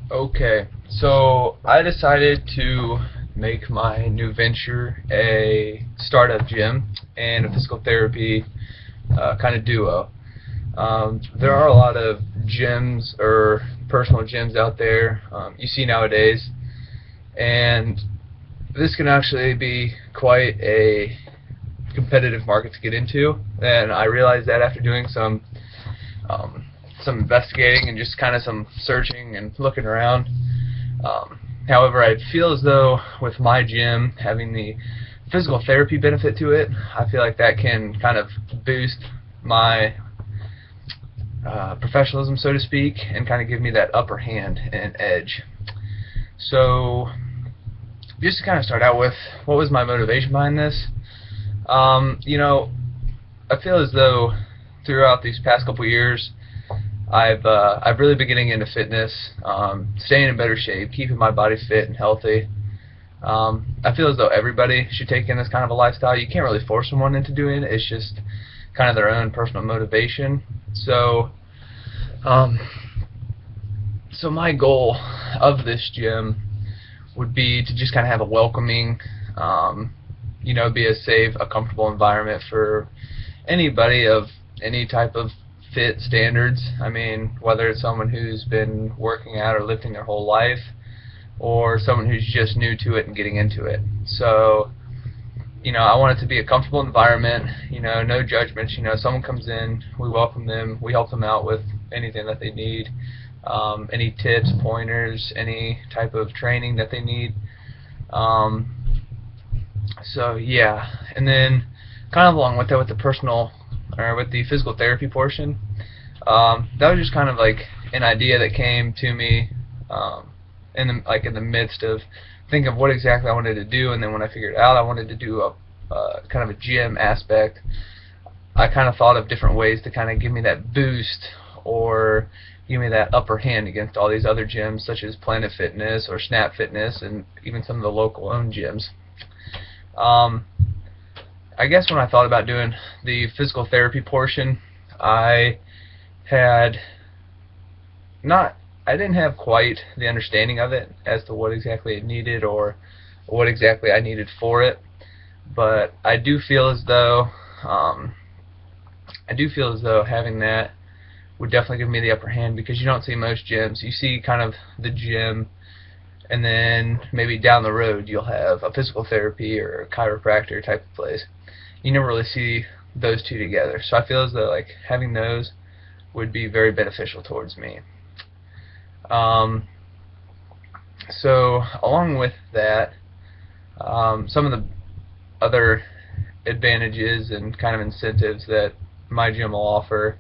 Okay, so I decided to make my new venture a startup gym and a physical therapy kind of duo. There are a lot of gyms or personal gyms out there you see nowadays, and this can actually be quite a competitive market to get into. And I realized that after doing um, some investigating and just kind of some searching and looking around. However, I feel as though with my gym having the physical therapy benefit to it, I feel like that can kind of boost my professionalism, so to speak, and kind of give me that upper hand and edge. So, just to kind of start out with, what was my motivation behind this? You know, I feel as though throughout these past couple years, I've really been getting into fitness, staying in better shape, keeping my body fit and healthy. I feel as though everybody should take in this kind of a lifestyle. You can't really force someone into doing it. It's just kind of their own personal motivation. Um, so my goal of this gym would be to just kind of have a welcoming, be a safe, a comfortable environment for anybody of any type of fit standards. I mean, whether it's someone who's been working out or lifting their whole life, or someone who's just new to it and getting into it. So, I want it to be a comfortable environment, no judgments. Someone comes in, we welcome them, we help them out with anything that they need, any tips, pointers, any type of training that they need. So yeah, and then kind of along with that, with the personal or with the physical therapy portion, that was just kind of like an idea that came to me in the midst of thinking of what exactly I wanted to do, and then when I figured out I wanted to do a kind of a gym aspect, I kind of thought of different ways to kind of give me that boost or give me that upper hand against all these other gyms such as Planet Fitness or Snap Fitness and even some of the local owned gyms. Um, I guess when I thought about doing the physical therapy portion, I had not I didn't have quite the understanding of it as to what exactly it needed or what exactly I needed for it. But I do feel as though having that would definitely give me the upper hand, because you don't see most gyms. You see kind of the gym, and then maybe down the road you'll have a physical therapy or a chiropractor type of place. You never really see those two together. So I feel as though like having those would be very beneficial towards me. So along with that, some of the other advantages and kind of incentives that my gym will offer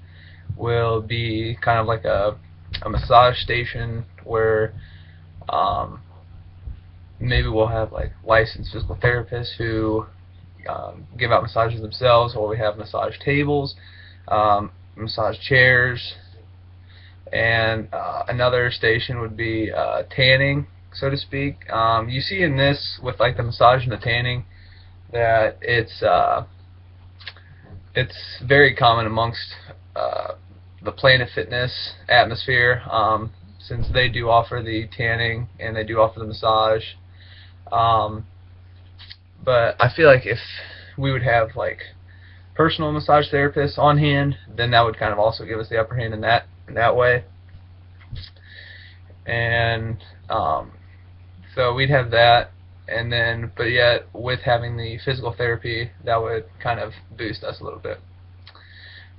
will be kind of like a massage station where maybe we'll have like licensed physical therapists who give out massages themselves, or we have massage tables, massage chairs, and another station would be tanning, so to speak. You see in this with like the massage and the tanning that it's very common amongst the Planet Fitness atmosphere, since they do offer the tanning and they do offer the massage. But I feel like if we would have like personal massage therapists on hand, then that would kind of also give us the upper hand in that way. And so we'd have that, and then but yet with having the physical therapy, that would kind of boost us a little bit.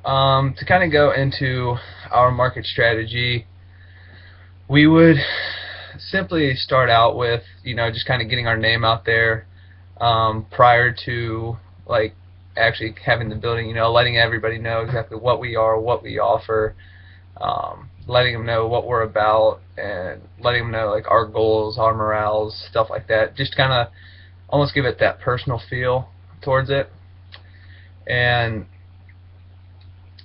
To kind of go into our market strategy, we would simply start out with just kind of getting our name out there prior to like actually having the building, letting everybody know exactly what we are, what we offer, letting them know what we're about, and letting them know like our goals, our morals, stuff like that. Just kind of almost give it that personal feel towards it. And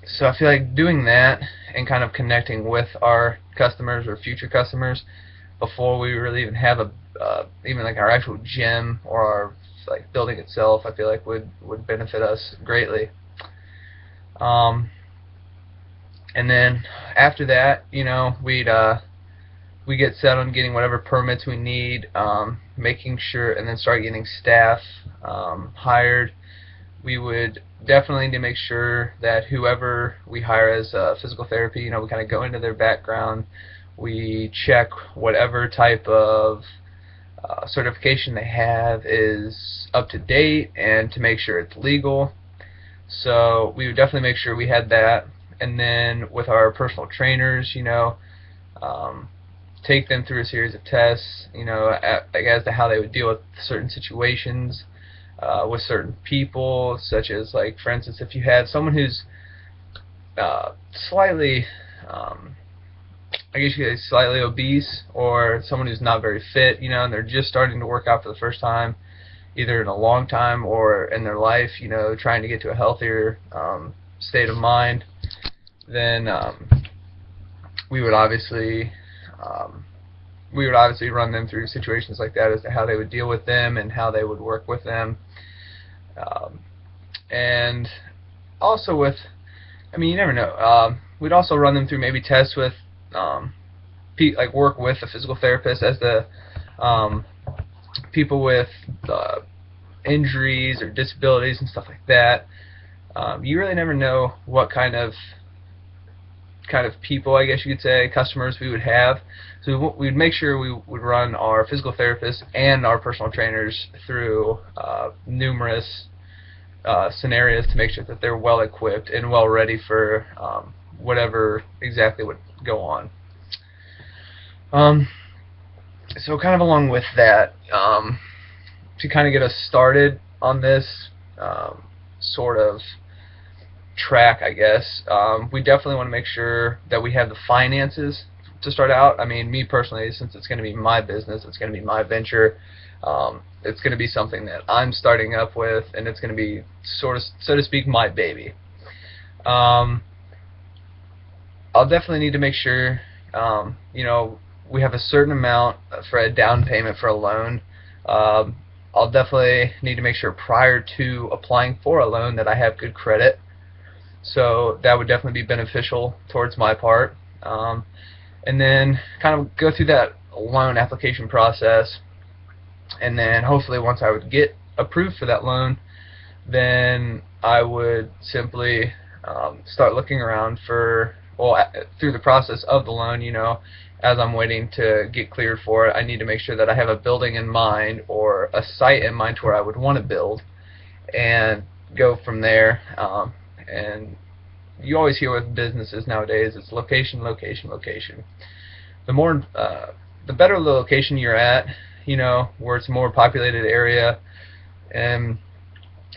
so I feel like doing that and kind of connecting with our customers or future customers before we really even have even like our actual gym or our like building itself, I feel like would benefit us greatly. And then after that, we'd we get set on getting whatever permits we need, making sure, and then start getting staff hired. We would definitely need to make sure that whoever we hire as physical therapy, we kind of go into their background. We check whatever type of certification they have is up to date and to make sure it's legal. So we would definitely make sure we had that. And then with our personal trainers, take them through a series of tests, as to how they would deal with certain situations, with certain people, such as, like, for instance, if you had someone who's slightly, I guess you could say slightly obese, or someone who's not very fit, and they're just starting to work out for the first time, either in a long time or in their life, trying to get to a healthier state of mind, then we would obviously run them through situations like that as to how they would deal with them and how they would work with them. And also with, you never know. We'd also run them through maybe tests with, like, work with a physical therapist as the people with injuries or disabilities and stuff like that. You really never know what kind of people, I guess you could say, customers we would have. So we'd make sure we would run our physical therapists and our personal trainers through numerous scenarios to make sure that they're well equipped and well ready for whatever exactly would go on. So kind of along with that, to kind of get us started on this sort of track, I guess, we definitely want to make sure that we have the finances to start out. Me personally, since it's going to be my business, it's going to be my venture, it's going to be something that I'm starting up with, and it's going to be so to speak, my baby. I'll definitely need to make sure, we have a certain amount for a down payment for a loan. I'll definitely need to make sure prior to applying for a loan that I have good credit. So that would definitely be beneficial towards my part. And then kind of go through that loan application process. And then hopefully once I would get approved for that loan, then I would simply start looking around for, through the process of the loan, as I'm waiting to get cleared for it, I need to make sure that I have a building in mind or a site in mind to where I would want to build, and go from there. And you always hear with businesses nowadays, it's location, location, location. The better the location you're at, where it's a more populated area, and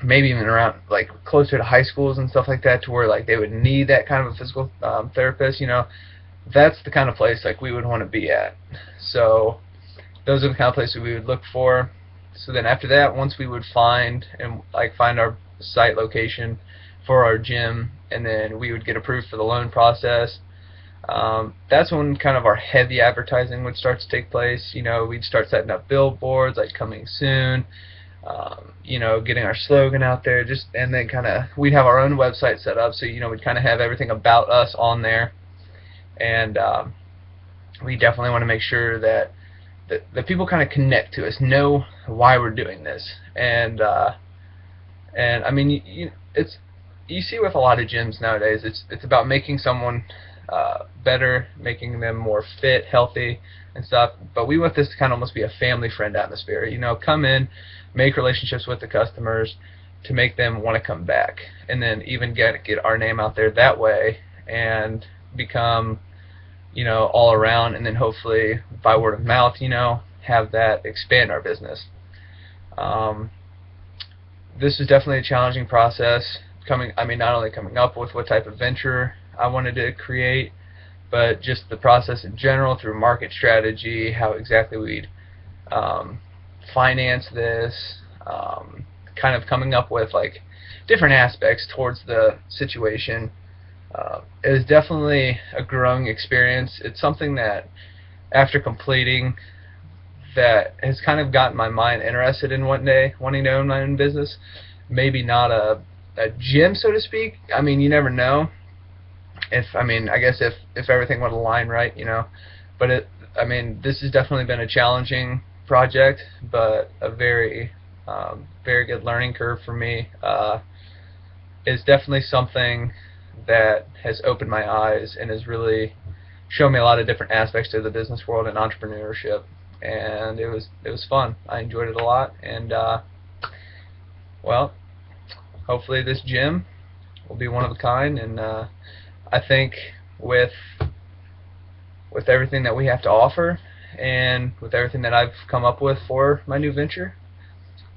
maybe even around, like, closer to high schools and stuff like that, to where, like, they would need that kind of a physical therapist, that's the kind of place, like, we would want to be at. So those are the kind of places we would look for. So then after that, once we would find our site location for our gym, and then we would get approved for the loan process, that's when kind of our heavy advertising would start to take place. We'd start setting up billboards, like, coming soon, getting our slogan out there, and then we'd have our own website set up, so we'd kind of have everything about us on there. And we definitely want to make sure that the people kind of connect to us, know why we're doing this. And you see with a lot of gyms nowadays, it's about making someone better, making them more fit, healthy, and stuff. But we want this to kind of almost be a family-friend atmosphere. Come in, make relationships with the customers to make them want to come back, and then even get our name out there that way, and become, all around, and then hopefully by word of mouth, have that expand our business. This was definitely a challenging process. Not only coming up with what type of venture I wanted to create, but just the process in general through market strategy, how exactly we'd finance this, kind of coming up with, like, different aspects towards the situation. It was definitely a growing experience. It's something that, after completing, that has kind of gotten my mind interested in one day wanting to own my own business. Maybe not a gym, so to speak. You never know. I guess if everything would align right, But I mean, this has definitely been a challenging project, but a very good learning curve for me. It's definitely something that has opened my eyes and has really shown me a lot of different aspects of the business world and entrepreneurship. And it was fun. I enjoyed it a lot. And well, hopefully this gym will be one of a kind. And I think with with everything that we have to offer and with everything that I've come up with for my new venture,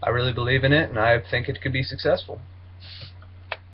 I really believe in it, and I think it could be successful.